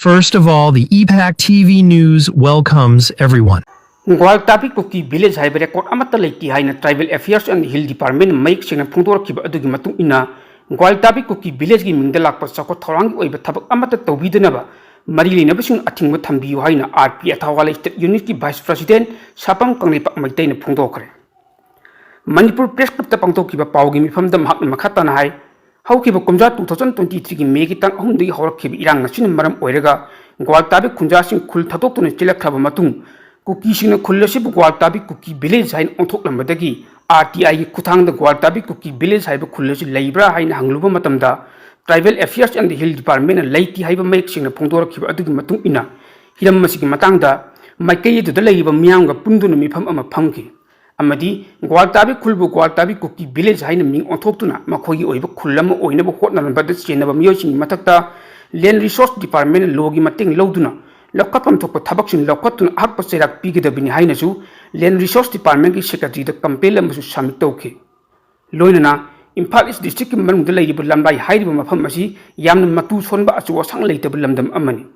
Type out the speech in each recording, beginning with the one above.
First of all, the EPAC TV News welcomes everyone. Guwaltabi Kuki village hai record amata leiti hai na Tribal Affairs and Hill Department maik sing phungdor ki adugi matung ina Guwaltabi Kuki village gi mingda lakpa chakot thorang oiba thabak amata tawbidana ba mari lina basing athingba thambiyu hai na RP Athawala State Unit ki Vice President Sapam Kanglepak Maithire na phungdokre Manipur Press Club ta pangtok ki ba pawgi mifam da mahak na makhata na hai haukiba kumja 2023 ki May ki tang ahum dagi hawrakhiba irang na sin maram oiraga Guwaltabi khunja sing khul thatoktuna chilakraba matung Kuki sing khul asibu Guwaltabi Kuki village hain onthoklambadagi RTI ki kuthangda Guwaltabi Kuki village haiba khul asi leibra haina hangluba matamda Tribal Affairs and Hill Department na Leite haiba maik sing na phongdorakhiba adugi matung ina hiram masigi matangda maikai du da leiba miyamga punduna mifam ama phamki amadi Guwaltabi khulbu Guwaltabi Kuki village haina ming onthoktuna makhogi oiba khulama oinaba hotnalbada chenaba miyoising mathakta Land Resource Department logi mating loduna lakapam thokpa thabaksin lakatuna hakpa cherak pigidabini hainasu Land Resource Department ki secretary da campaign amasu submit tawkhi loinana Imphal East District ki manungda leiba lambai hairiba mafam asi yamna matu sonba achu wasang leitaba lamdam amani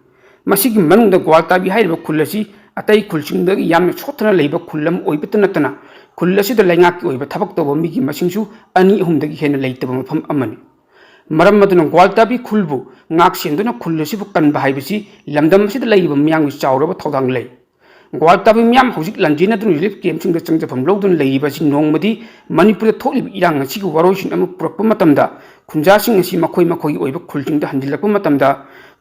masigi manungda Guwaltabi hairiba khulasi atai khulsingda yamna chotna leiba khulam oibatanatana khulasi da laingak ki oiba thabak tawba migi masingsu ani ahumdagi hena leitaba mafam amani maram maduna Guwaltabi khulbu ngak senduna khulasi bu kanba haibasi lamdam sida leiba miyang chawraba thodang lei Guwaltabi miyam hojik lanjina dun relief camp sing da changjafam lodun leibasi nongmadi Manipur tholiba irang asi waroisin amu purakpa matamda khunja sing asi makhoi oiba khulsing da handilakpa matamda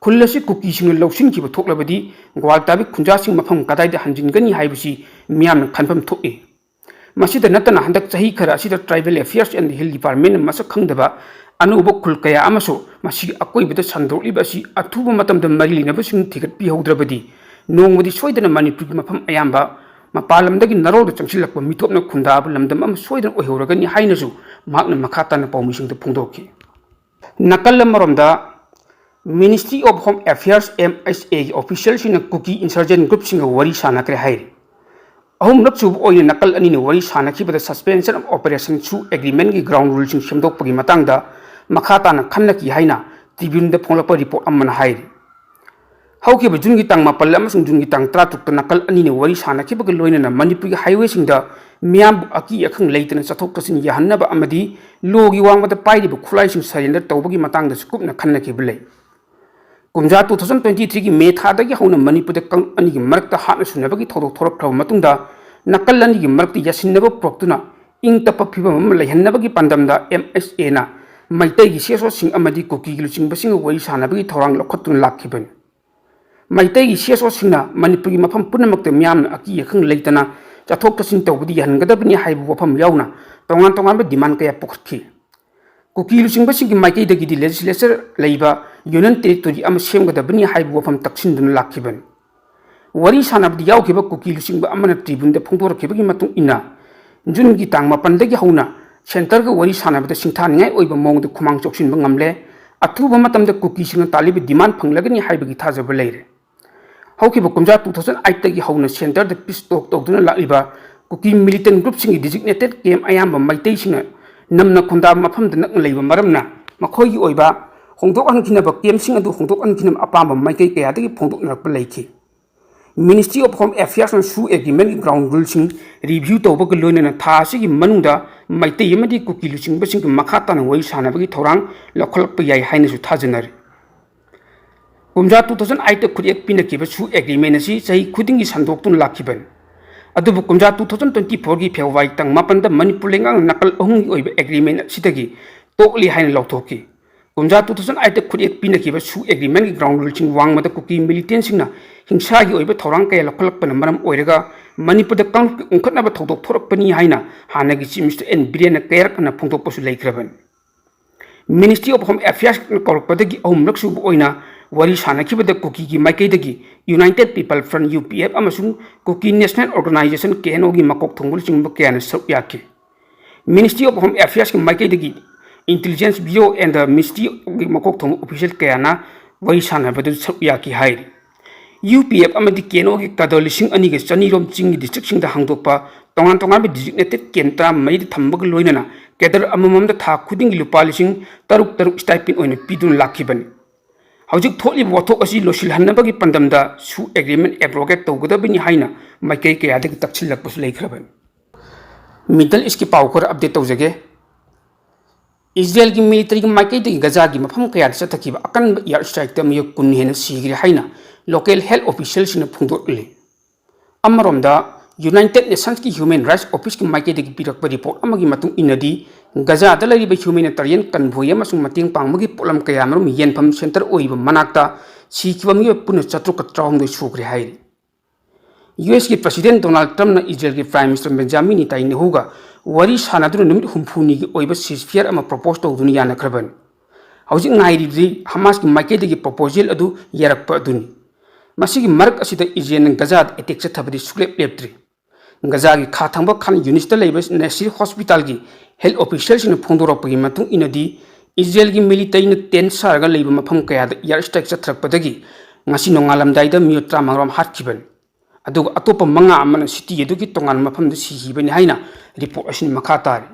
khulasi Kuki sing lawsin ki thoklabadi Guwaltabi khunja sing mafam kadai da hanjingani haibasi miyam khanfam thoki masida natana handak chahi khara asida Tribal Affairs and Hill Department masak khangdaba anuba khul kaya amaso masi akoibada sandroliba si athuba matamda marilina sing thigat pi haudrabadi nongmadi soidana Manipur ki mafam ayamba mapalamdagi narolda changsilakpa mitopna khundaba lamdam am soidana oihoragani hainasu mahakna makhatana pawmising da phungdokhi nakal maromda Ministry of Home Affairs MSA officials in Kuki insurgent group sing wari sanakre hairi ahum rapsu oina nakal ani ne wari sanakhi bada suspension of operation su agreement gi ground rules sing semdokpagi matangda makhatana khannaki haina tribune da phonglapa report amana hairi hauki jungi tang mapal amasung jungi tang tratuk ta nakal ani ne wari sanakhi baga loinana Manipur gi highway sing da miyam aki akhang leitana chathok tasin yahanna ba amadi logi wangba da pairi bu khulai sing surrender tawbagi matangda skupna khannaki bulai kumja 2023 ki May thadagi hauna Manipur da kang ani gi marakta hatna sunabagi thodok thorak thraw matungda nakal ani gi marakti yasinaba proktuna ing tapa phiba mam laihannabagi pandamda MSA na maitai gi seso sing amadi Kuki gi luching basing wai sanabagi thorang lokhatun lakhiban maitai gi seso singna Manipur gi mafam punamakta miyamna aki yakhang leitana chathok tasin tawbudi yahangadabni haibu wafam yauna tongan ba demand kaya pokhi Kuki luching basing gi maikai dagi di legislature leiba Union Territory am semgadabni haibu wafam taksindun lakhiban wari sanabdi yawkhiba Kuki luching ba amana tribune da phongdorakhibagi matung ina jun gi tang mapandagi hauna center ga wari sanabda singthaningai oiba mongda khumang choksin ngamle athuba matamda Kuki sing talibi demand phanglagani haibagi thajaba leire haukiba kumja 2008 tagi hauna center da peace talk tokduna lakliba Kuki militant group sing designated camp ayamba maitai sing namna khunda mafam da nak leiba maramna makhoi gi oiba hongdok ankinaba camp sing adu hongdok ankinam apamba maikai kaya dagi phongdok nakpa leikhi Ministry of Home Affairs and Su Agreement ground rules review tawbag loinana tha sigi manungda maitai amadi Kuki luching basing makhatana wai sanabagi thorang lokholpa yai hainasu thajanari kumja 2008 khuriak pinakiba Su Agreement asi chahi khudingi sandoktun lakhiban adubu kumja 2024 gi February tang mapanda Manipur lengang nakal ahung gi oiba agreement sidagi tokli haina lawthokki kumja 2008 khuriak pinakiba Su Agreement gi ground rules wangmada Kuki militant singna hingsa gi oiba thorang kaya lokholakpana maram oiraga Manipur da kang ungkhatnaba thodok thorakpani haina hanagi chief minister N Birena kayarkana phongdokpasu leikraban Ministry of Home Affairs korpadagi ahumraksu oina wari sanakibada Kuki gi maikai United People Front UPF amasung Kuki National Organization KNO gi makok thongbul chingba kayana sakyaki Ministry of Home Affairs gi maikai Intelligence Bureau and the Ministry gi makok thong official kayana wari sanabada sakyaki hairi UPF amadi KNO gi kadolising ani gi chanirom ching district sing da hangdokpa tongan bi designated kentra mai thambag loinana kedar amamam da tha khuding lupa lising taruk stipend oina pidun lakhiban हौजिक थोलिब वाथोक असि लोसिलहन्नबगी पंदमदा सु agreement abrogate तौगदबनि हाइना माइकई कयादगी तक्सिलकपसु लेखरबन middle east की पाउखर update तौजगे Israel की military की माइकई दगी गजा की मफम कयाद चतखिब अकन air strike त मियो कुन हेन सिग्रे हाइना लोकल हेल्थ ऑफिशियल सिन फुंगदोले अमरोमदा यूनाइटेड नेशंस की ह्यूमन राइट्स ऑफिस की माइकई दगी पिरकप रिपोर्ट अमगी मतुंग इनदी गजादा लरिबा ह्यूमैनिटेरियन कन्वोय अमसुंग मतेंग पांगमगी पोलम कयामरुम येनफम सेंटर ओइब मनाक्ता सिखिबा मियो पुन चत्रुक त्राउंग सुग्रे हाइ यूएस की प्रेसिडेंट डोनाल्ड ट्रम्प ने इजराइल की प्राइम मिनिस्टर बेंजामिन नेतन्याहुगा वरी सानादुन निमित हुमफुनी की ओइब सीजफायर अमा प्रपोज तौदुन यानखरबन हौजिक नाइरिबि हमास की माइकेदगी प्रपोजल अदु यारकप अदुनि मसिगी मरक असिदा इजराइल गजा अटैक चथबदि सुलेप लेप्ट्री गजा की खाथंब खान यूनिट लेब नेसिर हॉस्पिटल की हेल्थ ऑफिशियल फोंदोरपगी मतुंग इनदी इजराइल की मिलिटरी टेंट सारगा लेब मफम कयाद एयर स्ट्राइक चथरकपदगी ngasi nongalamdaida miyo tramangrom hatkiban aduga atopa manga amana city adugi tongan mafam da sihibani haina report asin makha tari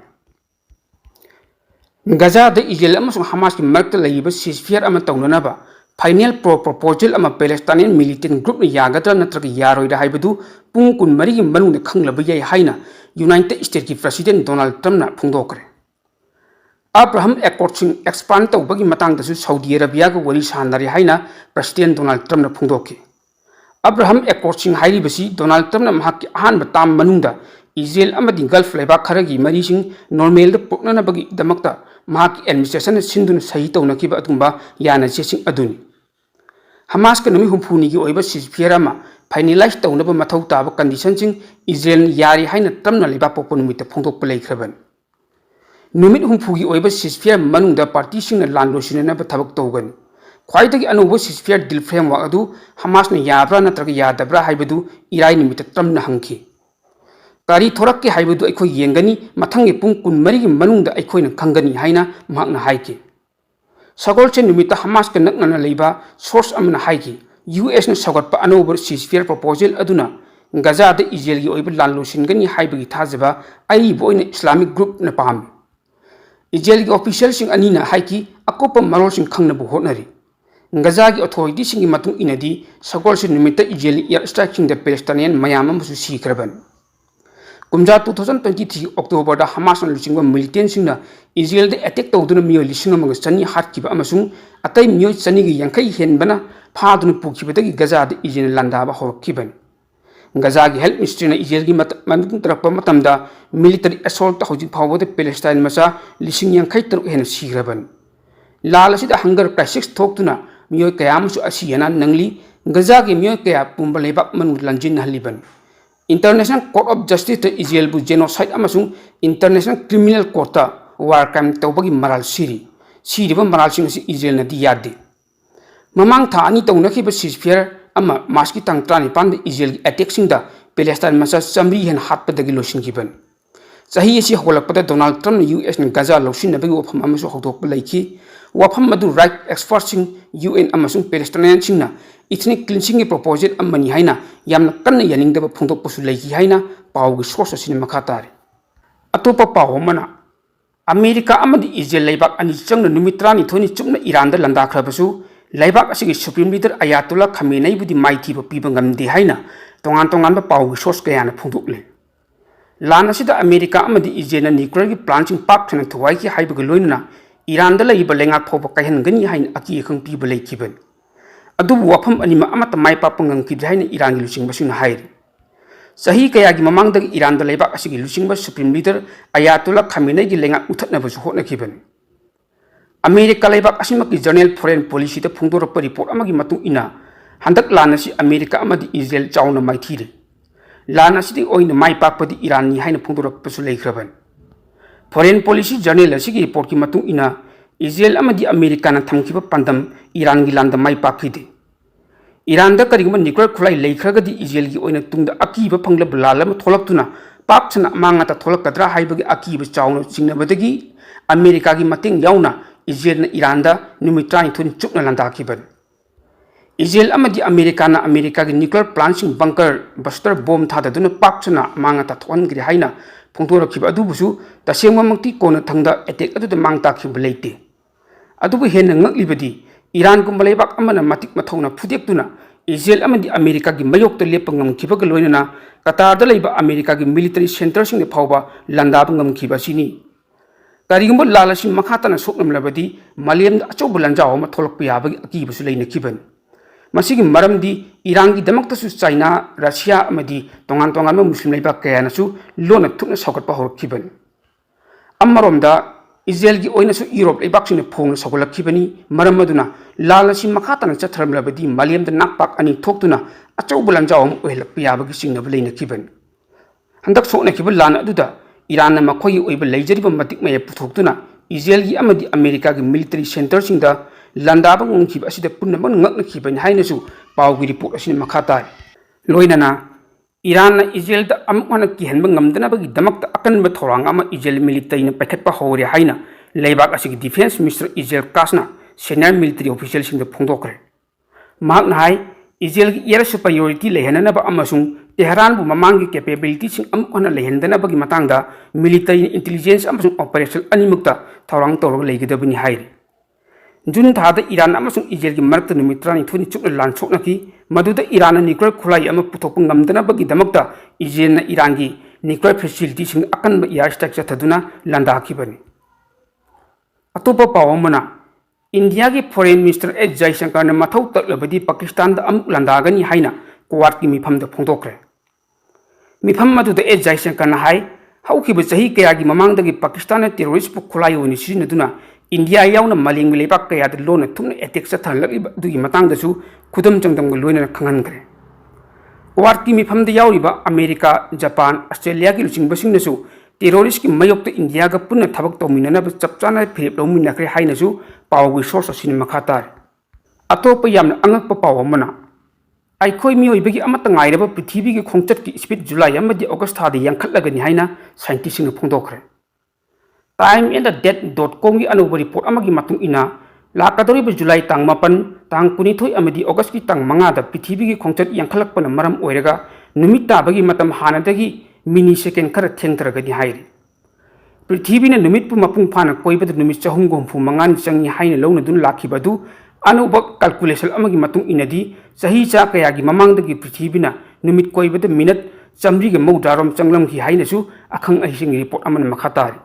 Gaza da Israel amasung Hamas ki markta laiba ceasefire ama taunanaba final proposal ama Palestinian militant group na yagadra natraga yaroida haibadu pung kun mari gi manung na khanglaba yai haina United States ki President Donald Trump na phungdokre Abraham Accords expand tawbagi matang dasu Saudi Arabia ga wari sanari haina President Donald Trump na phungdoke Abraham Accords hairibasi Donald Trump na mahak ahan batam manungda Israel amadi Gulf leba kharagi marising normal da pokna bagi damakta mahak administration sindun sahi tawnakiba atumba yana chesing aduni Hamas ka numi humphuni gi oiba ceasefire ma finalize tawnaba mathau taba condition sing Israel yari haina Trump na leba popon mit phungdok play khraban Numit humfugi oiba ceasefire manungda party sing na land losinana ba thabak tawgan khwaidagi anubo ceasefire deal framework adu Hamas na yabra natraga yadabra haibadu irai nimit Trump na hangki Kari thorak ke haibadu aikoi yengani mathangi pung kun mari gi manungda aikoi na khangani haina mahakna haiki Sagol chen numita Hamas ka nakna leiba source amna haiki US na sagot pa anover ceasefire proposal aduna Gaza da Israel gi oiba lan losingani haibagi thajaba ai boina Islamic group na pam Israel ki official sing anina haiki akopa marol sing khangna bu honari Gaza ki authority sing matung inadi sagol sin numita Israel air strike sing the Palestinian mayam musu sikraban kumja 2023 October da Hamas na lusingwa militant sing na Israel de attack tawduna miyo lisinga mga chani hatkiba amasung atay miyo chani gi yankai henbana phaduna pukibadagi Gaza da Israel landaba horkiban Gaza ki health ministry na Israel ki matung tarakpa matamda military assault hojik phawbode Palestine masa lising yankai taruk hen sigraban lal asida hunger crisis thoktuna miyo kayam su asiyana nangli Gaza ki miyo kaya pumba lebak manu lanjin haliban International Court of Justice ta Israel bu genocide amasung International Criminal Court ta war crime tawbagi maral siri ba maral sing si Israel na diyade mamang tha ani tawnakhiba ceasefire ama maski tang trani pand Israel attack sing da Palestine masa chamri hen hatpadagi losin giban sahi asi holakpada Donald Trump US na Gaza losin na bagi wafam amasu hodok laiki wafam madu right experts sing UN amasung Palestinian sing na ethnic cleansing ki proposal amani haina yamna kanna yaningdaba phungdok pasu laiki haina pawgi source asin makhatari atopa paw mana America amadi Israel laibak ani changna numitrani thoni chumna Iran da landa khrabasu laibak asigi supreme leader Ayatollah Khamenei budi maithiba piba ngamde haina tongan ba pawgi source kayana phungdokle lan asida America amadi Israel na nuclear ki plant sing pak thana thuwai ki haibaga loinna Iran da laiba lengak phoba kaihan gani hain aki khang piba laikiban adubu wafam anima amata mai papangang kidhaina Iran gi lusing basing hair sahi kaya gi mamang dag Iran da laibak asigi lusing ba supreme leader Ayatollah Khamenei gi lenga uthatna ba hotna kiban America laibak asima ki journal foreign policy ta phungdor pa report amagi matung ina handak lana si America amadi Israel chauna maithire lana si oina mai pakpadi Iran ni haina phungdor pa su leikhraban foreign policy journal asigi report ki matung ina Israel amadi America na thamkiba pandam Iran gi landa mai pakhide Iran da karigma nuclear khulai leikhraga di Israel gi oina tungda akiba phangla blalama tholaktuna paksana manga ta tholakadra haibagi akiba chauna singnabadagi America gi mating yauna Israel na Iran da numitrai thun chukna landa kiban Israel amadi America na America gi nuclear plant sing bunker buster bomb thada duna paksana manga ta thon gri haina phungtora kiba adu busu tasengma mangti kona thangda attack adu da mangta khiba leite adubu hen ngaklibadi Iran gumba leibak amana matik mathona phudektuna Israel amadi America gi mayokta lepa ngamkhibaga loinana Qatar da leiba America gi military center sing de phawba landab ngamkhiba sini Karigumba lalasin makhatana soknamlabadi malem da achobu lanjaw ma tholok piyabagi akibasu leina kiban Masigi maramdi Iran gi damakta su China Russia amadi tongan Muslim leibak kayana su lona thukna saukat pa hor kiban Ammaromda Israel gi oina su Europe leibak sine phong sagolak kibani maramaduna lalasin makhatana chatharamlabadi malem da nakpak ani thoktuna achobu lanjaw ma ohelak piyabagi singnab leina kiban Handak sokna kibal lana aduda Iran na makoy oiba leijariba matik maya puthokduna Israel gi amadi America gi military center singda landaba ngongkiba asida punnaman ngakna kibani hainasu pawgi report asina makhata loinana Iran na Israel da amana kihanba ngamdana bagi damakta akanba thorang ama Israel military na pakhatpa hore haina leibak asigi defense minister Israel Kasna senior military official singda phongdokre mak nai Israel gi air superiority lehanana ba amasung Tehran bu mamangi capability sing amana lehendana bagi matangda military intelligence amasung operation animukta thorang torog leigidabani hairi Jun thada Iran amasung Israel gi markta numitrani thuni chukna lan choknaki maduda Iran nuclear khulai ama puthok ngamdana bagi damakta Israel na Iran gi nuclear facility sing akan ba air structure thaduna landakibani atopa pawamana India gi foreign minister S Jaishankar na mathau taklabadi Pakistan da amuk landagani haina kuwat ki mifam da phongdokre Mifam maduda S Jaishankar na hai haukiba chahi kaya gi mamangdagi Pakistan na terrorist pu khulayo ni sinaduna India yauna maling leibak kaya da lona thumna attack sa thanlak dugi matangda su khudam changdam go loina khangangre kuwat ki mifam da yauriba America Japan Australia gi luching basing na su terrorist ki mayok to India ga punna thabak tawminana ba chapchana philip lawmin nakre haina su pawgi source asin makhatar atopa yamna angakpa pawamana Aikoi miyoibagi amata ngairaba prithibigi khongchat ki speed July amadi August thadi yankhatlagani haina scientist sing phongdokre Time and the Date.com gi anuba report amagi matung ina lakadoriba July tang 8 tang 12 amadi August ki tang 5 da prithibigi khongchat yankhalakpana maram oiraga numit tabagi matam hanadagi mini second khara thengtaragani hairi prithibina numit pu mapung phana koibada numit chahum gomfu mangani changi haina lawna dun lakhibadu anuba calculation amagi matung inadi sahi cha kaya gi mamangdagi prithibina numit koibada minute chamri ga mawdarom changlam ki hainasu akhang ahising report aman makhatari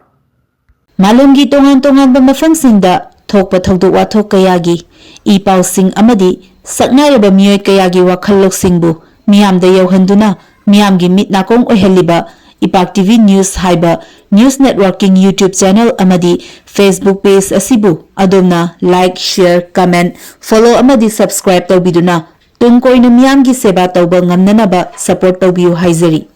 Malumgi tongan ba mafamsingda thokpa thodok wathok kayagi ipaw sing amadi saknaraba miyoy kayagi wakhallok singbu miyamda yauhanduna miyamgi mitnakong oihaliba EPAC TV News haiba News Networking YouTube channel amadi Facebook page asibu adomna like share comment follow amadi subscribe tawbiduna tungkoina miyamgi seba tawba ngamnanaba support tawbiyu haizari